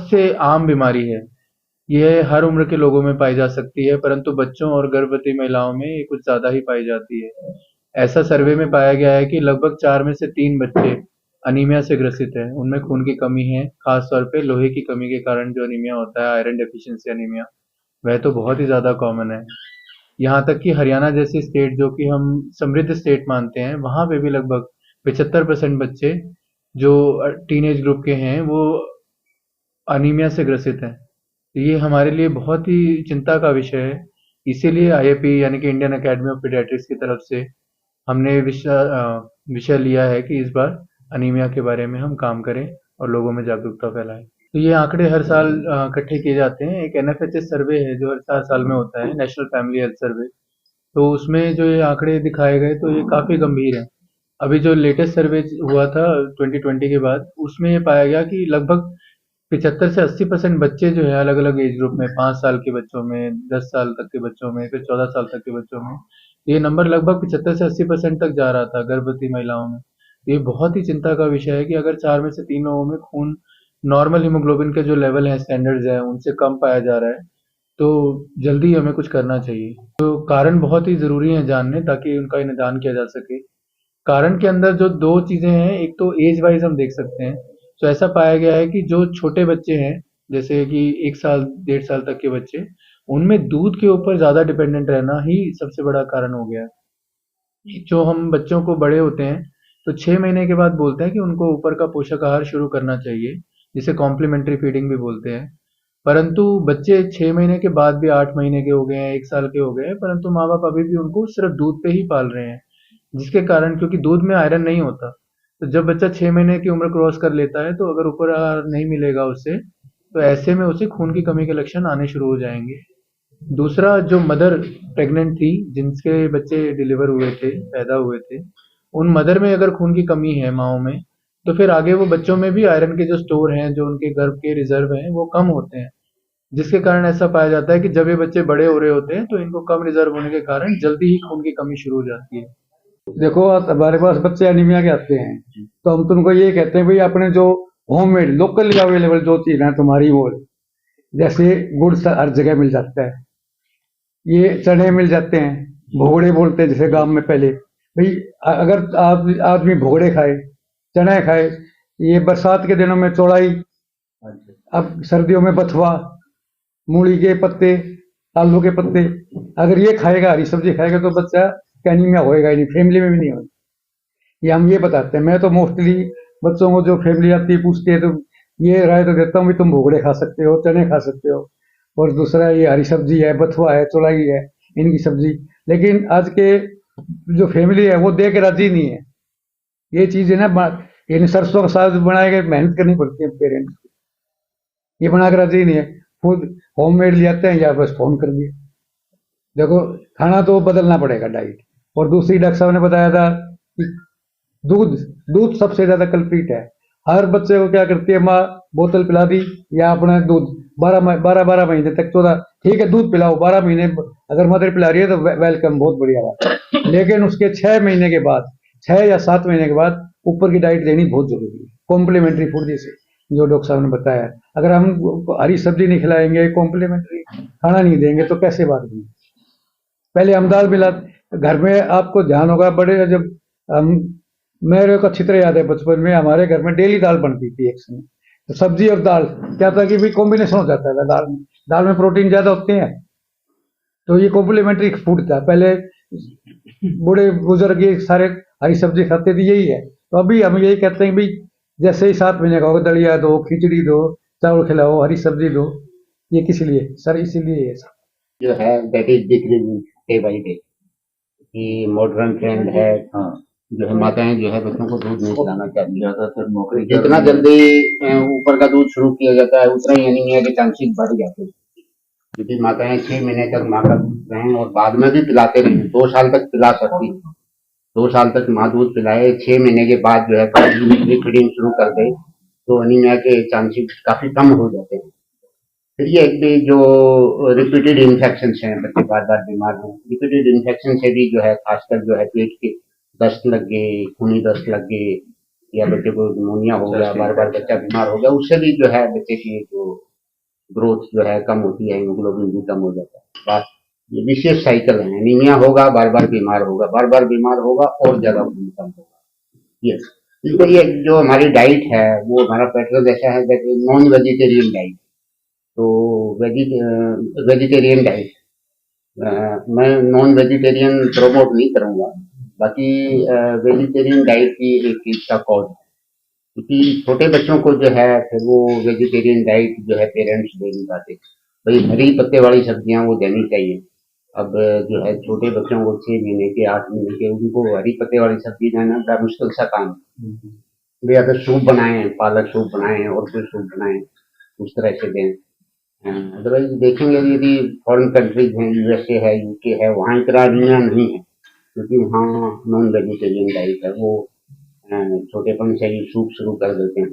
सबसे आम बीमारी है। यह हर उम्र के लोगों में पाई जा सकती है, परंतु बच्चों और गर्भवती महिलाओं में ये कुछ ज़्यादा ही पाई जाती है। ऐसा सर्वे में पाया गया है कि लगभग 4 में से 3 बच्चे अनीमिया से ग्रसित हैं। उनमें खून की कमी है, खास तौर पे लोहे की कमी के कारण जो अनीमिया होता है, आयरन डेफिशिएंसी अनीमिया, वह तो बहुत ही ज़्यादा कॉमन है। यहाँ तक कि हरियाणा जैसी स्टेट जो कि हम समृद्ध स्टेट मानते हैं, वहाँ पे भी लगभग 75% बच्चे जो टीनेज ग्रुप के हैं, वो अनीमिया से ग्रसित हैं। तो ये हमारे लिए बहुत ही चिंता का विषय है। इसीलिए आईएपी यानी कि इंडियन अकेडमी ऑफ पीडियाट्रिक्स की तरफ से हमने विषय लिया है कि इस बार अनीमिया के बारे में हम काम करें और लोगों में जागरूकता फैलाएं। तो ये आंकड़े हर साल इकट्ठे किए जाते हैं। एक एनएफएचएस सर्वे है जो हर 4 साल में होता है, नेशनल फैमिली हेल्थ सर्वे। तो उसमें जो ये आंकड़े दिखाए गए तो ये काफ़ी गंभीर हैं। अभी जो लेटेस्ट सर्वे हुआ था 2020 के बाद, उसमें ये पाया गया कि लगभग 75 से 80% बच्चे जो है अलग अलग एज ग्रुप में, 5 साल के बच्चों में, 10 साल तक के बच्चों में, फिर 14 साल तक के बच्चों में, ये नंबर लगभग 75 से 80% तक जा रहा था गर्भवती महिलाओं में। ये बहुत ही चिंता का विषय है कि अगर 4 में से 3 लोगों में खून नॉर्मल हीमोग्लोबिन के जो लेवल है, स्टैंडर्ड्स है, उनसे कम पाया जा रहा है, तो जल्दी हमें कुछ करना चाहिए। तो कारण बहुत ही ज़रूरी है जानने, ताकि उनका निदान किया जा सके। कारण के अंदर जो 2 चीज़ें हैं, एक तो एज वाइज हम देख सकते हैं। तो ऐसा पाया गया है कि जो छोटे बच्चे हैं, जैसे कि 1 साल, 1.5 साल तक के बच्चे, उनमें दूध के ऊपर ज़्यादा डिपेंडेंट रहना ही सबसे बड़ा कारण हो गया है। जो हम बच्चों को बड़े होते हैं, तो 6 महीने के बाद बोलते हैं कि उनको ऊपर का पोषक आहार शुरू करना चाहिए, जिसे कॉम्प्लीमेंट्री फीडिंग भी बोलते हैं। परंतु बच्चे 6 महीने के बाद भी 8 महीने के हो गए हैं, 1 साल के हो गए हैं, परंतु माँ-बाप अभी भी उनको सिर्फ़ दूध पे ही पाल रहे हैं। जिसके कारण, क्योंकि दूध में आयरन नहीं होता, तो जब बच्चा 6 महीने की उम्र क्रॉस कर लेता है, तो अगर ऊपर आहार नहीं मिलेगा उसे, तो ऐसे में उसे खून की कमी के लक्षण आने शुरू हो जाएँगे। दूसरा, जो मदर प्रेग्नेंट थी, जिनके बच्चे डिलीवर हुए थे, पैदा हुए थे, उन मदर में अगर खून की कमी है, माँओं में, तो फिर आगे वो बच्चों में भी आयरन के जो स्टोर हैं, जो उनके गर्भ के रिज़र्व हैं, वो कम होते हैं। जिसके कारण ऐसा पाया जाता है कि जब ये बच्चे बड़े हो रहे होते हैं, तो इनको कम रिज़र्व होने के कारण जल्दी ही खून की कमी शुरू हो जाती है। देखो हमारे पास बच्चे एनीमिया के आते हैं, तो हम तुमको ये कहते हैं भाई अपने जो होममेड लोकली अवेलेबल जो चीज है तुम्हारी वो, जैसे गुड़ हर जगह मिल जाता है, ये चने मिल जाते हैं, भोगड़े बोलते हैं जैसे गांव में पहले। भाई अगर आप आदमी भोगड़े खाए, चने खाए, ये बरसात के दिनों में चौड़ाई, अब सर्दियों में बथुआ, मूली के पत्ते, आलू के पत्ते, अगर ये खाएगा, हरी सब्जी खाएगा, तो बच्चा एनीमिया होएगा ही नहीं, फैमिली में भी नहीं होगा। ये हम ये बताते हैं। मैं तो मोस्टली बच्चों को जो फैमिली आती है पूछती है, तो ये राय तो देता हूँ भी तुम भोगड़े खा सकते हो, चने खा सकते हो, और दूसरा ये हरी सब्जी है, बथुआ है, चौलाई है, इनकी सब्जी। लेकिन आज के जो फैमिली है वो दे के राजी नहीं है। ये चीज है ना, इन सरसों का साग बनाए गए, मेहनत करनी पड़ती है पेरेंट्स को, ये बना के राजी नहीं है। खुद होममेड ले आते हैं या बस फोन कर दिया। देखो खाना तो बदलना पड़ेगा डाइट। और दूसरी डॉक्टर साहब ने बताया था कि दूध, दूध सबसे ज्यादा कल्प्रिट है। हर बच्चे को क्या करती है माँ, बोतल पिला दी, या अपना दूध 12 महीने तक, 14, ठीक है दूध पिलाओ 12 महीने, अगर मदर पिला रही है तो वेलकम, बहुत बढ़िया बात है। लेकिन उसके 6 महीने के बाद, 6 या 7 महीने के बाद ऊपर की डाइट देनी बहुत जरूरी है, कॉम्प्लीमेंट्री फूड, जैसे जो डॉक्टर साहब ने बताया। अगर हम हरी सब्जी नहीं खिलाएंगे, कॉम्प्लीमेंट्री खाना नहीं देंगे, तो कैसे बात बनेगी। पहले हम दाल मिला, घर में आपको ध्यान होगा, बड़े जब हम, मेरे को अच्छी तरह याद है बचपन में हमारे घर में डेली दाल बनती थी एक समय। तो सब्जी और दाल क्या था कि भी कॉम्बिनेशन हो जाता है, दाल में प्रोटीन ज्यादा होते हैं, तो ये कॉम्प्लीमेंट्री फूड था पहले। बूढ़े बुजुर्ग ये सारे हरी सब्जी खाते थे, यही है। तो अभी हम यही कहते हैं भाई, जैसे ही 7 महीने का होगा, दलिया दो, खिचड़ी दो, चावल खिलाओ, हरी सब्जी दो। ये किस लिए सर, इसीलिए है जो है that is decreasing day by day, कि मॉडर्न ट्रेंड है। हाँ, जो है माताएं जो है बच्चों को दूध नहीं पिलाना चाहती, ज्यादातर नौकरी, जितना जल्दी ऊपर का दूध शुरू किया जाता है, उतना ही एनीमिया के चांसेस बढ़ जाते हैं। क्योंकि माताएं 6 महीने तक माँ का दूध पिलाएं और बाद में भी पिलाते रहें, 2 साल तक पिला सकती, 2 साल तक माँ दूध पिलाए, 6 महीने के बाद जो है फीडिंग शुरू कर दे, तो एनीमिया के चांसेस काफी कम हो जाते हैं। फिर ये एक भी जो रिपीटेड इन्फेक्शन हैं, बच्चे बार बार बीमार हैं, रिपीटेड इन्फेक्शन से भी जो है खासकर जो है पेट के दस्त लग गए, खूनी दस्त लग गए, या बच्चे को निमोनिया हो गया, बार बार बच्चा बीमार हो गया, उससे भी जो है बच्चे की जो ग्रोथ जो है कम होती है, हीमोग्लोबिन भी कम हो जाता है। बस ये विशेष साइकिल है, एनीमिया होगा, बार बार बीमार होगा, बार बार बीमार होगा और ज्यादा खून कम होगा। ये तो ये जो हमारी डाइट है वो हमारा पैटर्न ऐसा है, जैसे नॉन वेजिटेरियन डाइट। तो वेजिटेरियन डाइट मैं नॉन वेजिटेरियन प्रमोट नहीं करूंगा, बाकी वेजिटेरियन डाइट की एक चीज का कॉज है, क्योंकि छोटे बच्चों को जो है फिर वो वेजिटेरियन डाइट जो है पेरेंट्स दे नहीं पाते। भाई हरी पत्ते वाली सब्जियां वो देनी चाहिए। अब जो है छोटे बच्चों को 6 महीने के 8 महीने के उनको हरी पत्ते वाली सब्जी देना बड़ा मुश्किल सा काम है। वे अगर सूप बनाएं, पालक सूप बनाएं और फिर सूप बनाएं, उस तरह से दें। अदरवाइज देखेंगे यदि फॉरेन कंट्रीज हैं, यूएसए है, यूके है, वहाँ इतना एनीमिया नहीं है, क्योंकि वहाँ नॉन वेजिटेरियन डाइट है। वो छोटेपन से ही सूप शुरू कर देते हैं,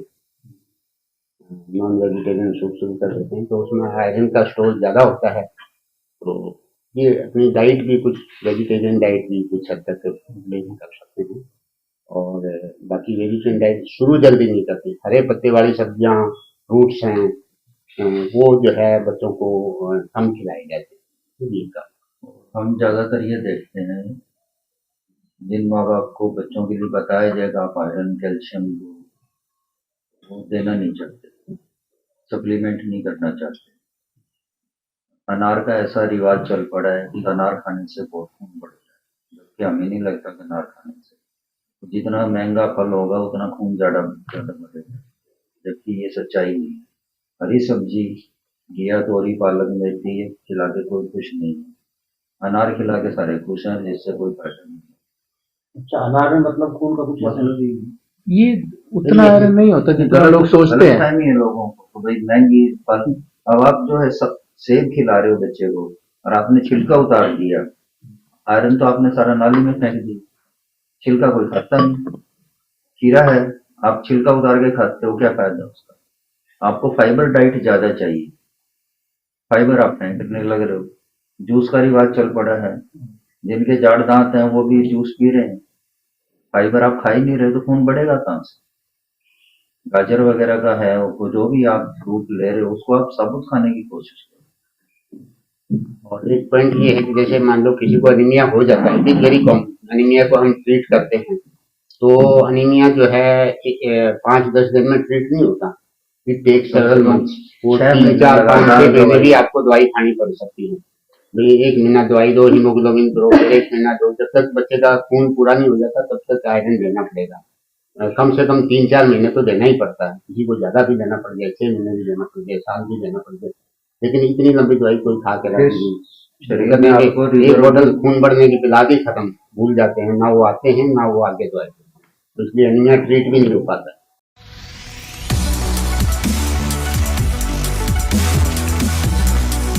नॉन वेजिटेरियन सूप शुरू कर देते हैं, तो उसमें आयरन का स्टोर ज़्यादा होता है। तो ये अपनी डाइट भी कुछ वेजिटेरियन डाइट भी कुछ हद तक ब्लेम कर सकते हैं। और बाकी वेजिटेरियन डाइट शुरू जल्दी नहीं करती। हरे पत्ते वाली सब्जियां, फ्रूट्स हैं, वो जो है बच्चों को कम खिलाई जाती है। ये का हम ज्यादातर ये देखते हैं, जिन माँ बाप को बच्चों के लिए बताया जाएगा आप आयरन कैल्शियम वो देना नहीं चाहते, सप्लीमेंट नहीं करना चाहते। अनार का ऐसा रिवाज चल पड़ा है कि अनार खाने से बहुत खून बढ़ता है, जबकि हमें नहीं लगता कि अनार खाने से जितना महंगा फल होगा उतना खून ज्यादा ज्यादा बढ़ेगा, जबकि ये सच्चाई नहीं है। हरी सब्जी, घिया, तोरी, पालक, मेथी ये खिला के कोई खुश नहीं है, अनार खिला के सारे खुश हैं, जिससे कोई फायदा नहीं है। अच्छा, अनार में मतलब खून का कुछ मतलब ये उतना आयरन नहीं होता जितना लोग सोचते हैं। गलतफहमी है लोगों को तो भाई महंगी फल। अब आप जो है सब सेब खिला रहे हो बच्चे को और आपने छिलका उतार दिया, आयरन तो आपने सारा नाली में फेंक दी, छिलका कोई खाता नहीं। खीरा है, आप छिलका उतार के खाते हो, क्या फायदा उसका? आपको फाइबर डाइट ज्यादा चाहिए, फाइबर आप फेंकने लग रहे हो। जूस का रिवाज चल पड़ा है, जिनके जाड़ दांत हैं वो भी जूस पी रहे हैं, फाइबर आप खा ही नहीं रहे तो खून बढ़ेगा कहाँ से? गाजर वगैरह का है, वो जो भी आप फ्रूट ले रहे हो उसको आप साबुत खाने की कोशिश करो। और एक पॉइंट ये है कि जैसे मान लो किसी को अनीमिया हो जाता है, it is very common, anaemia को हम ट्रीट करते हैं, तो अनीमिया जो है 5-10 दिन में ट्रीट नहीं होता, इट टेक्स सेवरल मंथ्स। वो 3-4-5-6 महीने भी आपको दवाई खानी पड़ सकती है। भाई 1 महीना दवाई दो, हीमोग्लोबिन ग्रो, 1 महीना दो, जब तक बच्चे का खून पूरा नहीं हो जाता तब तक आयरन देना पड़ेगा। कम से कम 3-4 महीने तो देना ही पड़ता है, किसी को ज्यादा भी देना पड़ जाए, 6 महीने भी देना पड़ जाए, साल भी देना पड़ जाए, लेकिन इतनी लंबी दवाई कोई खा के रख शरीर में आपको एक बोतल खून बढ़ने की पिला के खत्म, भूल जाते हैं, ना वो आते हैं ना वो आगे दवाई, तो इसलिए अनीमिया ट्रीट भी नहीं हो पाता।